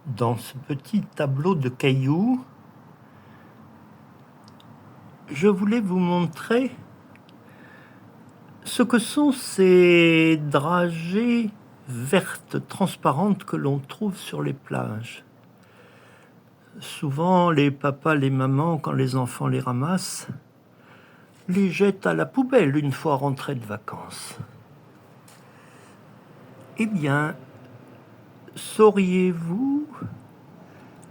Dans ce petit tableau de cailloux, je voulais vous montrer ce que sont ces dragées vertes transparentes que l'on trouve sur les plages. Souvent, les papas, les mamans, quand les enfants les ramassent, les jettent à la poubelle une fois rentrés de vacances. Eh bien, sauriez-vous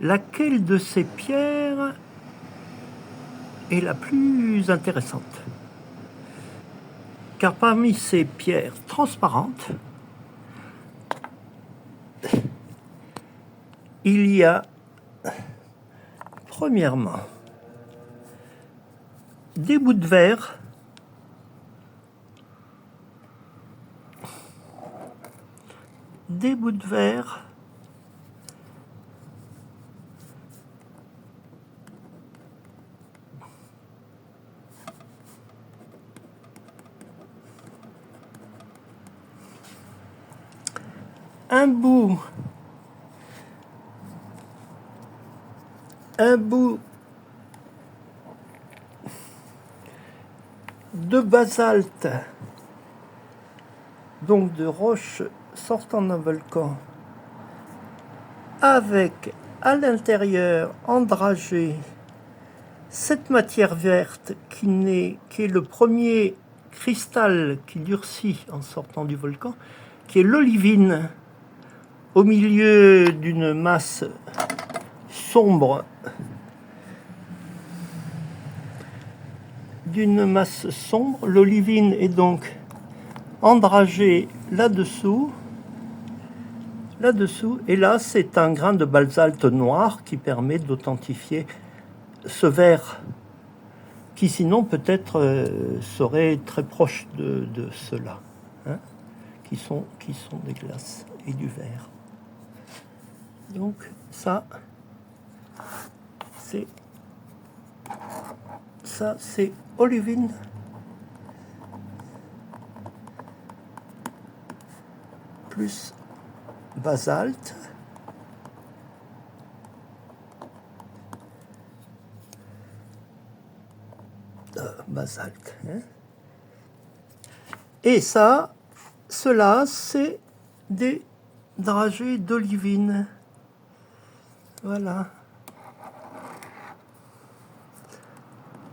laquelle de ces pierres est la plus intéressante? Car parmi ces pierres transparentes, il y a, premièrement, des bouts de verre, un bout de basalte, donc de roche sortant d'un volcan, avec à l'intérieur, en dragée, cette matière verte qui est le premier cristal qui durcit en sortant du volcan, qui est l'olivine, au milieu d'une masse sombre, l'olivine est donc endragée là-dessous, et là c'est un grain de basalte noir qui permet d'authentifier ce verre qui sinon peut-être serait très proche de ceux-là, hein, qui sont des glaces et du verre. Donc ça c'est olivine plus basalte. Hein. Et cela c'est des dragées d'olivine. Voilà.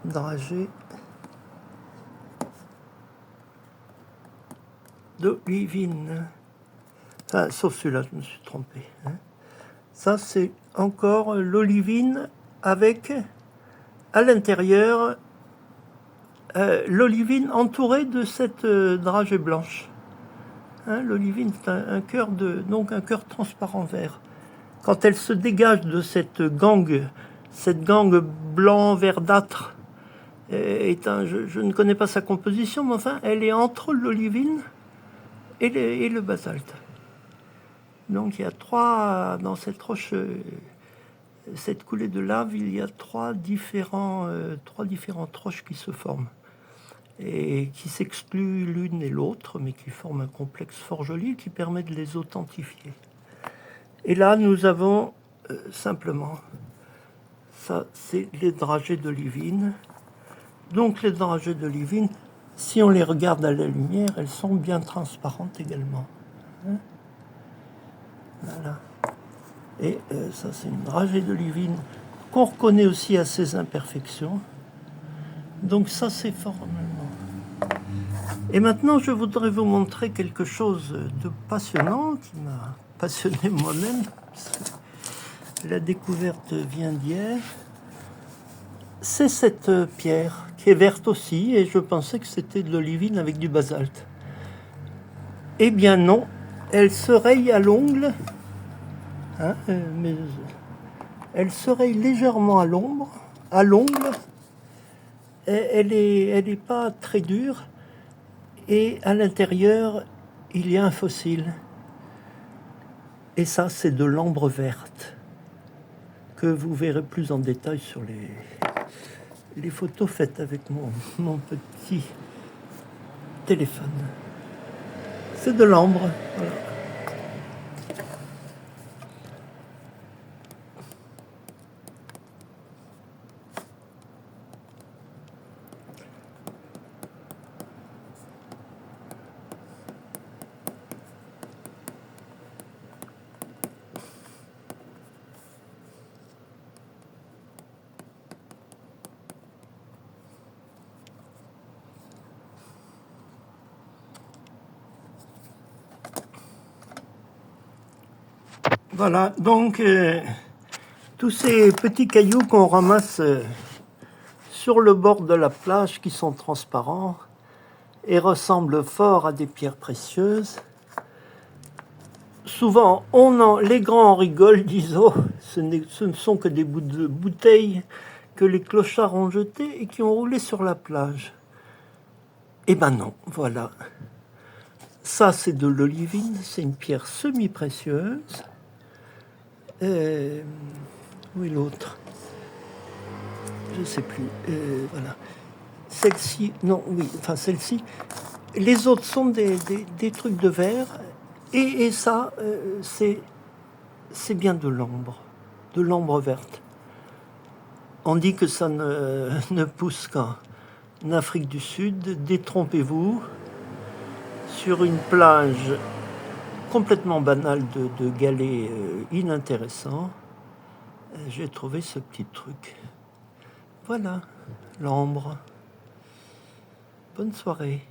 Dragées d'olivine. Enfin, sauf celui-là, je me suis trompé. Hein. Ça, c'est encore l'olivine avec, à l'intérieur, l'olivine entourée de cette dragée blanche. Hein, l'olivine, c'est un cœur transparent vert. Quand elle se dégage de cette gangue blanc verdâtre, je ne connais pas sa composition, mais enfin, elle est entre l'olivine et le basalte. Donc il y a dans cette roche, cette coulée de lave, il y a trois différentes roches qui se forment et qui s'excluent l'une et l'autre, mais qui forment un complexe fort joli qui permet de les authentifier. Et là, nous avons simplement, ça c'est les dragées d'olivine. Donc les dragées d'olivine, si on les regarde à la lumière, elles sont bien transparentes également. Hein, voilà. Et ça c'est une dragée d'olivine qu'on reconnaît aussi à ses imperfections. Donc ça c'est formellement. Et maintenant je voudrais vous montrer quelque chose de passionnant qui m'a passionné moi-même. La découverte vient d'hier. C'est cette pierre qui est verte aussi, et je pensais que c'était de l'olivine avec du basalte. Eh bien non, elle se raye à l'ongle, hein, mais elle se raye légèrement à l'ongle. Elle est pas très dure, et à l'intérieur il y a un fossile. Et ça, c'est de l'ambre verte que vous verrez plus en détail sur les photos faites avec mon petit téléphone. C'est de l'ambre. Voilà. Voilà, donc tous ces petits cailloux qu'on ramasse sur le bord de la plage qui sont transparents et ressemblent fort à des pierres précieuses. Souvent, les grands en rigolent, disent oh, ce ne sont que des bouts de bouteilles que les clochards ont jetés et qui ont roulé sur la plage. Eh ben non, voilà. Ça, c'est de l'olivine, c'est une pierre semi-précieuse. Où est l'autre? Je ne sais plus. Voilà. Celle-ci, non, oui, enfin celle-ci. Les autres sont des trucs de verre. Et ça, c'est bien de l'ambre verte. On dit que ça ne pousse qu'en Afrique du Sud. Détrompez-vous. Sur une plage complètement banale de galets inintéressants, j'ai trouvé ce petit truc. Voilà, l'ambre. Bonne soirée.